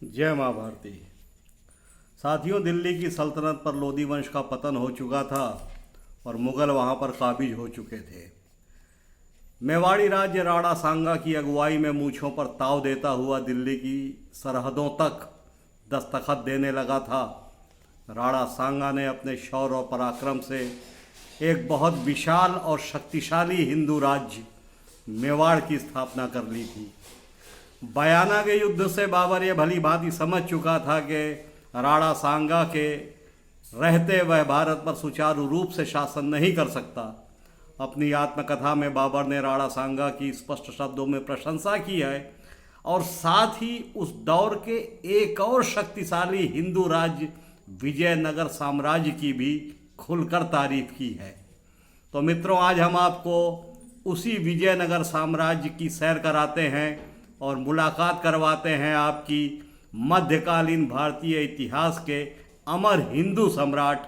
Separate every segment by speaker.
Speaker 1: जय माँ भारती। साथियों, दिल्ली की सल्तनत पर लोधी वंश का पतन हो चुका था और मुगल वहाँ पर काबिज हो चुके थे। मेवाड़ी राज्य राणा सांगा की अगुवाई में मूछों पर ताव देता हुआ दिल्ली की सरहदों तक दस्तखत देने लगा था। राणा सांगा ने अपने शौर्य और पराक्रम से एक बहुत विशाल और शक्तिशाली हिंदू राज्य मेवाड़ की स्थापना कर ली थी। बयाना के युद्ध से बाबर ये भली भांति समझ चुका था कि राणा सांगा के रहते वह भारत पर सुचारू रूप से शासन नहीं कर सकता। अपनी आत्मकथा में बाबर ने राणा सांगा की स्पष्ट शब्दों में प्रशंसा की है और साथ ही उस दौर के एक और शक्तिशाली हिंदू राज्य विजयनगर साम्राज्य की भी खुलकर तारीफ की है। तो मित्रों, आज हम आपको उसी विजयनगर साम्राज्य की सैर कराते हैं और मुलाकात करवाते हैं आपकी मध्यकालीन भारतीय इतिहास के अमर हिंदू सम्राट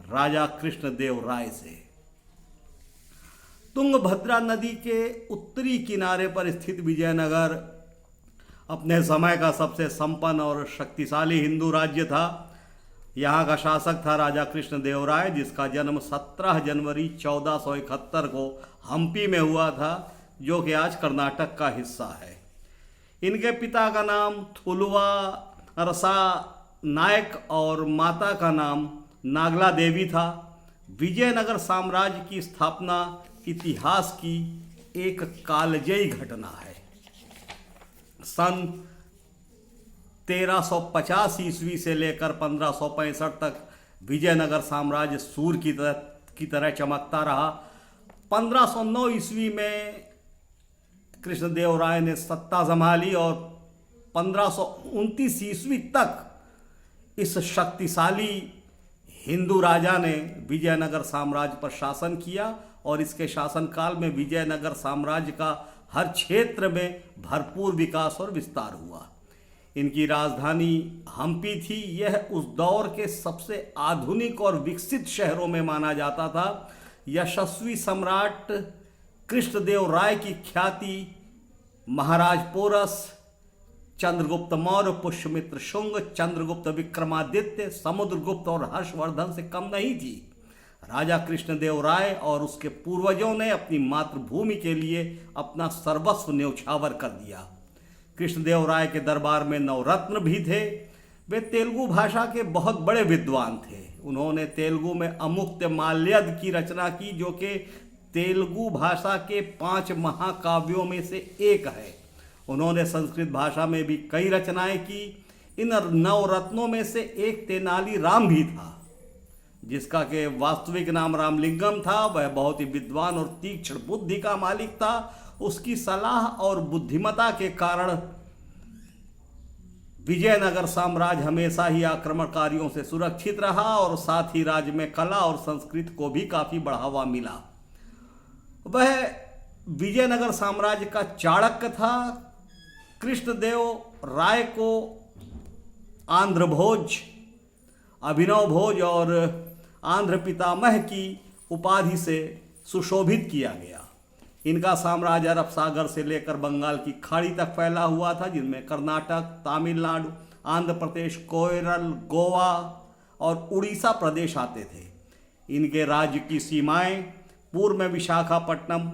Speaker 1: राजा कृष्णदेव राय से। तुंगभद्रा नदी के उत्तरी किनारे पर स्थित विजयनगर अपने समय का सबसे संपन्न और शक्तिशाली हिंदू राज्य था। यहाँ का शासक था राजा कृष्णदेव राय, जिसका जन्म 17 जनवरी 1471 को हम्पी में हुआ था, जो कि आज कर्नाटक का हिस्सा है। इनके पिता का नाम थुलवा रसा नायक और माता का नाम नागला देवी था। विजयनगर साम्राज्य की स्थापना इतिहास की एक कालजयी घटना है। सन 1350 ईस्वी से लेकर 1565 तक विजयनगर साम्राज्य सूर्य की तरह चमकता रहा। 1509 ईस्वी में कृष्णदेव राय ने सत्ता संभाली और 1529 ईस्वी तक इस शक्तिशाली हिंदू राजा ने विजयनगर साम्राज्य पर शासन किया और इसके शासनकाल में विजयनगर साम्राज्य का हर क्षेत्र में भरपूर विकास और विस्तार हुआ। इनकी राजधानी हम्पी थी। यह उस दौर के सबसे आधुनिक और विकसित शहरों में माना जाता था। यशस्वी सम्राट कृष्णदेव राय की ख्याति महाराज पोरस, चंद्रगुप्त मौर्य, पुष्यमित्र शुंग, चंद्रगुप्त विक्रमादित्य, समुद्रगुप्त और हर्षवर्धन से कम नहीं थी। राजा कृष्णदेव राय और उसके पूर्वजों ने अपनी मातृभूमि के लिए अपना सर्वस्व न्यौछावर कर दिया। कृष्णदेव राय के दरबार में नवरत्न भी थे। वे तेलुगु भाषा के बहुत बड़े विद्वान थे। उन्होंने तेलुगु में अमुक्त माल्यद की रचना की, जो कि तेलुगु भाषा के 5 महाकाव्यों में से एक है। उन्होंने संस्कृत भाषा में भी कई रचनाएं की। इन नवरत्नों में से एक तेनाली राम भी था, जिसका के वास्तविक नाम रामलिंगम था। वह बहुत ही विद्वान और तीक्ष्ण बुद्धि का मालिक था। उसकी सलाह और बुद्धिमता के कारण विजयनगर साम्राज्य हमेशा ही आक्रमणकारियों से सुरक्षित रहा और साथ ही राज्य में कला और संस्कृति को भी काफी बढ़ावा मिला। वह विजयनगर साम्राज्य का चाणक्य था। कृष्णदेव राय को आंध्र भोज, अभिनव भोज और आंध्र पितामह की उपाधि से सुशोभित किया गया। इनका साम्राज्य अरब सागर से लेकर बंगाल की खाड़ी तक फैला हुआ था, जिनमें कर्नाटक, तमिलनाडु, आंध्र प्रदेश, केरल, गोवा और उड़ीसा प्रदेश आते थे। इनके राज्य की सीमाएं पूर्व में विशाखापट्टनम,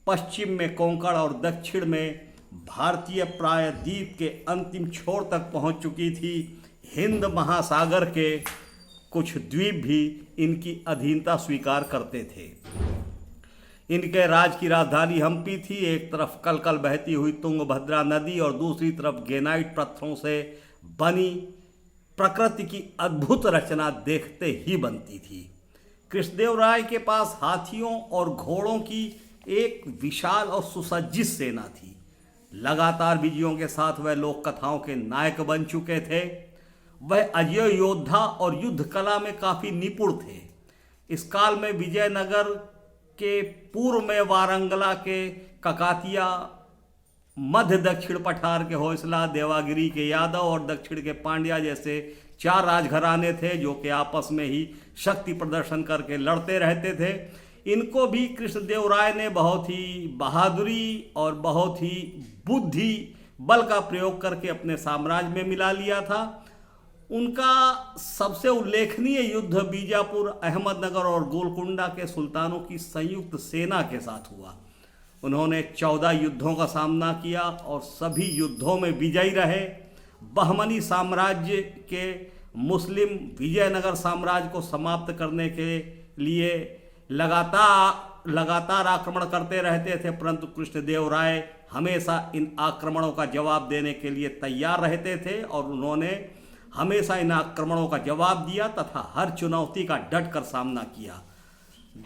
Speaker 1: पश्चिम में कोंकण और दक्षिण में भारतीय प्रायद्वीप के अंतिम छोर तक पहुंच चुकी थी। हिंद महासागर के कुछ द्वीप भी इनकी अधीनता स्वीकार करते थे। इनके राज्य की राजधानी हम्पी थी। एक तरफ कलकल बहती हुई तुंगभद्रा नदी और दूसरी तरफ ग्रेनाइट पत्थरों से बनी प्रकृति की अद्भुत रचना देखते ही बनती थी। कृष्णदेव राय के पास हाथियों और घोड़ों की एक विशाल और सुसज्जित सेना थी। लगातार विजयों के साथ वह लोक कथाओं के नायक बन चुके थे। वह अजय योद्धा और युद्ध कला में काफी निपुण थे। इस काल में विजयनगर के पूर्व में वारंगला के ककातिया, मध्य दक्षिण पठार के होयसला, देवागिरी के यादव और दक्षिण के पांड्या जैसे 4 राजघराने थे, जो कि आपस में ही शक्ति प्रदर्शन करके लड़ते रहते थे। इनको भी कृष्णदेव राय ने बहुत ही बहादुरी और बहुत ही बुद्धि बल का प्रयोग करके अपने साम्राज्य में मिला लिया था। उनका सबसे उल्लेखनीय युद्ध बीजापुर, अहमदनगर और गोलकुंडा के सुल्तानों की संयुक्त सेना के साथ हुआ। उन्होंने 14 युद्धों का सामना किया और सभी युद्धों में विजयी रहे। बहमनी साम्राज्य के मुस्लिम विजयनगर साम्राज्य को समाप्त करने के लिए लगातार आक्रमण करते रहते थे, परंतु कृष्णदेव राय हमेशा इन आक्रमणों का जवाब देने के लिए तैयार रहते थे और उन्होंने हमेशा इन आक्रमणों का जवाब दिया तथा हर चुनौती का डटकर सामना किया।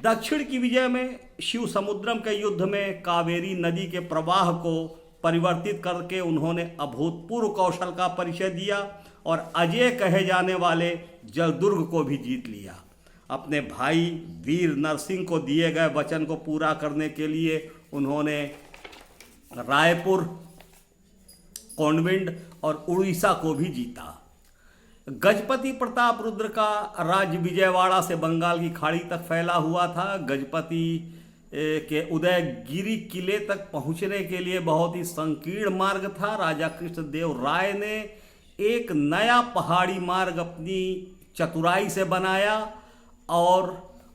Speaker 1: दक्षिण की विजय में शिव समुद्रम के युद्ध में कावेरी नदी के प्रवाह को परिवर्तित करके उन्होंने अभूतपूर्व कौशल का परिचय दिया और अजय कहे जाने वाले जलदुर्ग को भी जीत लिया। अपने भाई वीर नरसिंह को दिए गए वचन को पूरा करने के लिए उन्होंने रायपुर, कौंडविंड और उड़ीसा को भी जीता। गजपति प्रताप रुद्र का राज्य विजयवाड़ा से बंगाल की खाड़ी तक फैला हुआ था। गजपति के उदयगिरी किले तक पहुंचने के लिए बहुत ही संकीर्ण मार्ग था। राजा कृष्णदेव राय ने एक नया पहाड़ी मार्ग अपनी चतुराई से बनाया और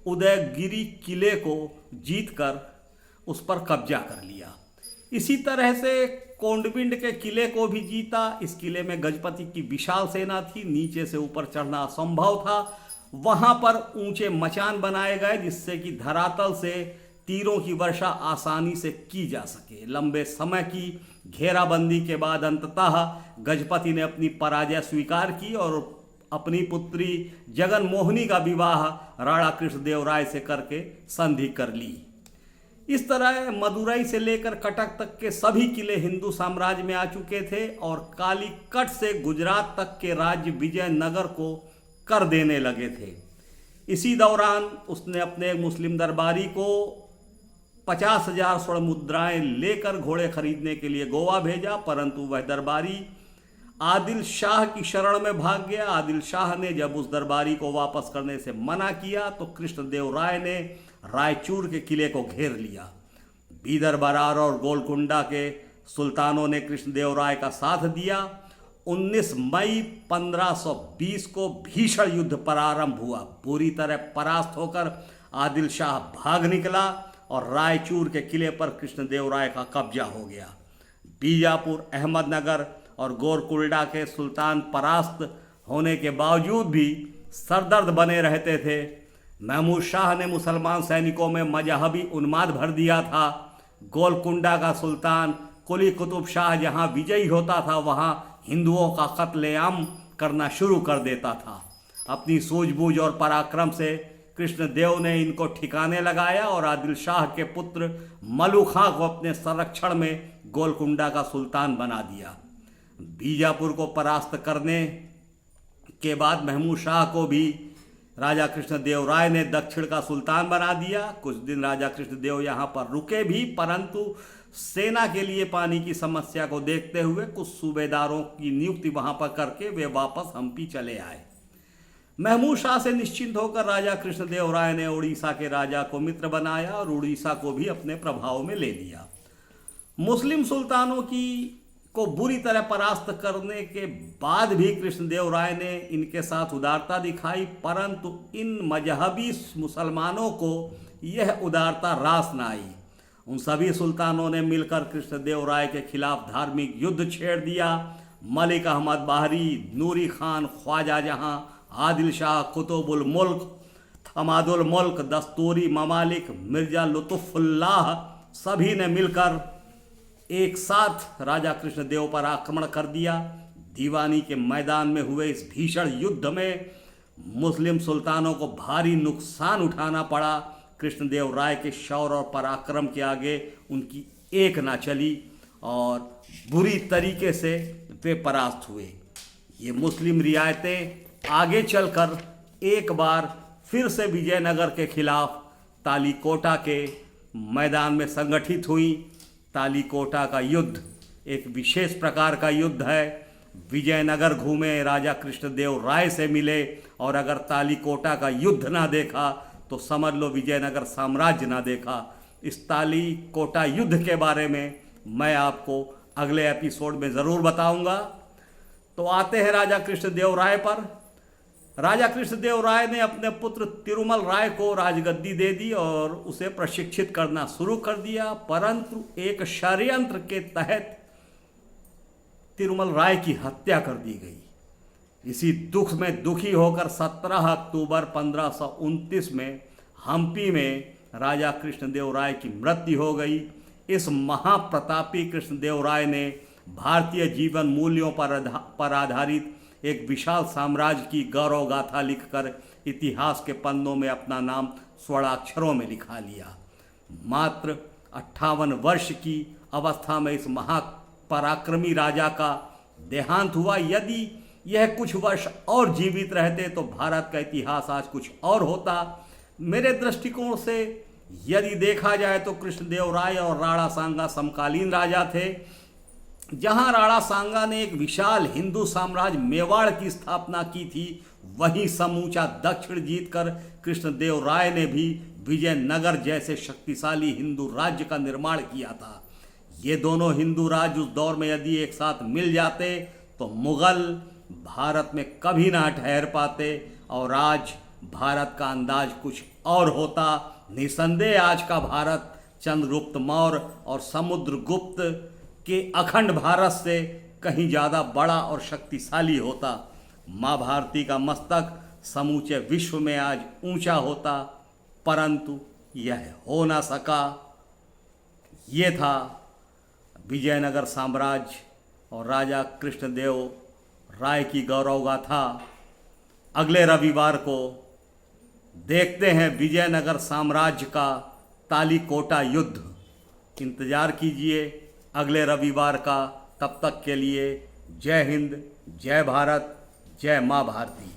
Speaker 1: उदयगिरी किले को जीतकर उस पर कब्जा कर लिया। इसी तरह से कौंडविंड के किले को भी जीता। इस किले में गजपति की विशाल सेना थी, नीचे से ऊपर चढ़ना असंभव था। वहां पर ऊंचे मचान बनाए गए जिससे कि धरातल से तीरों की वर्षा आसानी से की जा सके। लंबे समय की घेराबंदी के बाद अंततः गजपति ने अपनी पराजय स्वीकार की और अपनी पुत्री जगन मोहिनी का विवाह राणा कृष्णदेव राय से करके संधि कर ली। इस तरह मदुरई से लेकर कटक तक के सभी किले हिंदू साम्राज्य में आ चुके थे और कालीकट से गुजरात तक के राज्य विजयनगर को कर देने लगे थे। इसी दौरान उसने अपने मुस्लिम दरबारी को 50,000 स्वर्ण मुद्राएं लेकर घोड़े खरीदने के लिए गोवा भेजा, परंतु वह दरबारी आदिल शाह की शरण में भाग गया। आदिल शाह ने जब उस दरबारी को वापस करने से मना किया तो कृष्णदेव राय ने रायचूर के किले को घेर लिया। बीदर, बरार और गोलकुंडा के सुल्तानों ने कृष्णदेव राय का साथ दिया। 19 मई 1520 को भीषण युद्ध प्रारंभ हुआ। पूरी तरह परास्त होकर आदिल शाह भाग निकला और रायचूर के किले पर कृष्णदेव राय का कब्जा हो गया। बीजापुर, अहमदनगर और गोलकुंडा के सुल्तान परास्त होने के बावजूद भी सरदर्द बने रहते थे। महमूद शाह ने मुसलमान सैनिकों में मजहबी उन्माद भर दिया था। गोलकुंडा का सुल्तान कुली कुतुब शाह जहां विजयी होता था वहां हिंदुओं का कत्लेआम करना शुरू कर देता था। अपनी सूझबूझ और पराक्रम से कृष्णदेव ने इनको ठिकाने लगाया और आदिल शाह के पुत्र मलू खां को अपने संरक्षण में गोलकुंडा का सुल्तान बना दिया। बीजापुर को परास्त करने के बाद महमूद शाह को भी राजा कृष्णदेव राय ने दक्षिण का सुल्तान बना दिया। कुछ दिन राजा कृष्णदेव यहाँ पर रुके भी, परंतु सेना के लिए पानी की समस्या को देखते हुए कुछ सूबेदारों की नियुक्ति वहाँ पर करके वे वापस हम्पी चले आए। महमूद शाह से निश्चिंत होकर राजा कृष्णदेव राय ने उड़ीसा के राजा को मित्र बनाया और उड़ीसा को भी अपने प्रभाव में ले लिया। मुस्लिम सुल्तानों को बुरी तरह परास्त करने के बाद भी कृष्णदेव राय ने इनके साथ उदारता दिखाई, परंतु इन मजहबी मुसलमानों को यह उदारता रास न आई। उन सभी सुल्तानों ने मिलकर कृष्णदेव राय के खिलाफ धार्मिक युद्ध छेड़ दिया। मलिक अहमद बाहरी, नूरी खान, ख्वाजा जहां, आदिल शाह, कुतुबुल मुल्क, हमादुल मुल्क, दस्तूरी ममालिक, मिर्जा लुत्फुल्लाह सभी ने मिलकर एक साथ राजा कृष्णदेव पर आक्रमण कर दिया। दीवानी के मैदान में हुए इस भीषण युद्ध में मुस्लिम सुल्तानों को भारी नुकसान उठाना पड़ा। कृष्णदेव राय के शौर्य और पराक्रम के आगे उनकी एक ना चली और बुरी तरीके से वे परास्त हुए। ये मुस्लिम रियायतें आगे चलकर एक बार फिर से विजयनगर के खिलाफ तालीकोटा के मैदान में संगठित हुई। तालीकोटा का युद्ध एक विशेष प्रकार का युद्ध है। विजयनगर घूमे, राजा कृष्णदेव राय से मिले और अगर तालीकोटा का युद्ध ना देखा तो समझ लो विजयनगर साम्राज्य ना देखा। इस तालीकोटा युद्ध के बारे में मैं आपको अगले एपिसोड में ज़रूर बताऊंगा। तो आते हैं राजा कृष्णदेव राय पर। राजा कृष्णदेव राय ने अपने पुत्र तिरुमल राय को राजगद्दी दे दी और उसे प्रशिक्षित करना शुरू कर दिया, परंतु एक षड्यंत्र के तहत तिरुमल राय की हत्या कर दी गई। इसी दुख में दुखी होकर 17 अक्टूबर 1529 में हम्पी में राजा कृष्णदेव राय की मृत्यु हो गई। इस महाप्रतापी कृष्णदेव राय ने भारतीय जीवन मूल्यों पर आधारित एक विशाल साम्राज्य की गौरव गाथा लिखकर इतिहास के पन्नों में अपना नाम स्वर्णाक्षरों में लिखा लिया। मात्र 58 वर्ष की अवस्था में इस महापराक्रमी राजा का देहांत हुआ। यदि यह कुछ वर्ष और जीवित रहते तो भारत का इतिहास आज कुछ और होता। मेरे दृष्टिकोण से यदि देखा जाए तो कृष्णदेव राय और राणा सांगा समकालीन राजा थे। जहां राणा सांगा ने एक विशाल हिंदू साम्राज्य मेवाड़ की स्थापना की थी, वहीं समूचा दक्षिण जीतकर कृष्णदेव राय ने भी विजयनगर जैसे शक्तिशाली हिंदू राज्य का निर्माण किया था। ये दोनों हिंदू राज्य उस दौर में यदि एक साथ मिल जाते तो मुगल भारत में कभी ना ठहर पाते और आज भारत का अंदाज कुछ और होता। निसंदेह आज का भारत चंद्रगुप्त मौर्य और समुद्रगुप्त के अखंड भारत से कहीं ज़्यादा बड़ा और शक्तिशाली होता। माँ भारती का मस्तक समूचे विश्व में आज ऊंचा होता, परंतु यह हो ना सका। ये था विजयनगर साम्राज्य और राजा कृष्णदेव राय की गौरव गाथा। अगले रविवार को देखते हैं विजयनगर साम्राज्य का तालीकोटा युद्ध। इंतज़ार कीजिए अगले रविवार का। तब तक के लिए जय हिंद, जय भारत, जय माँ भारती।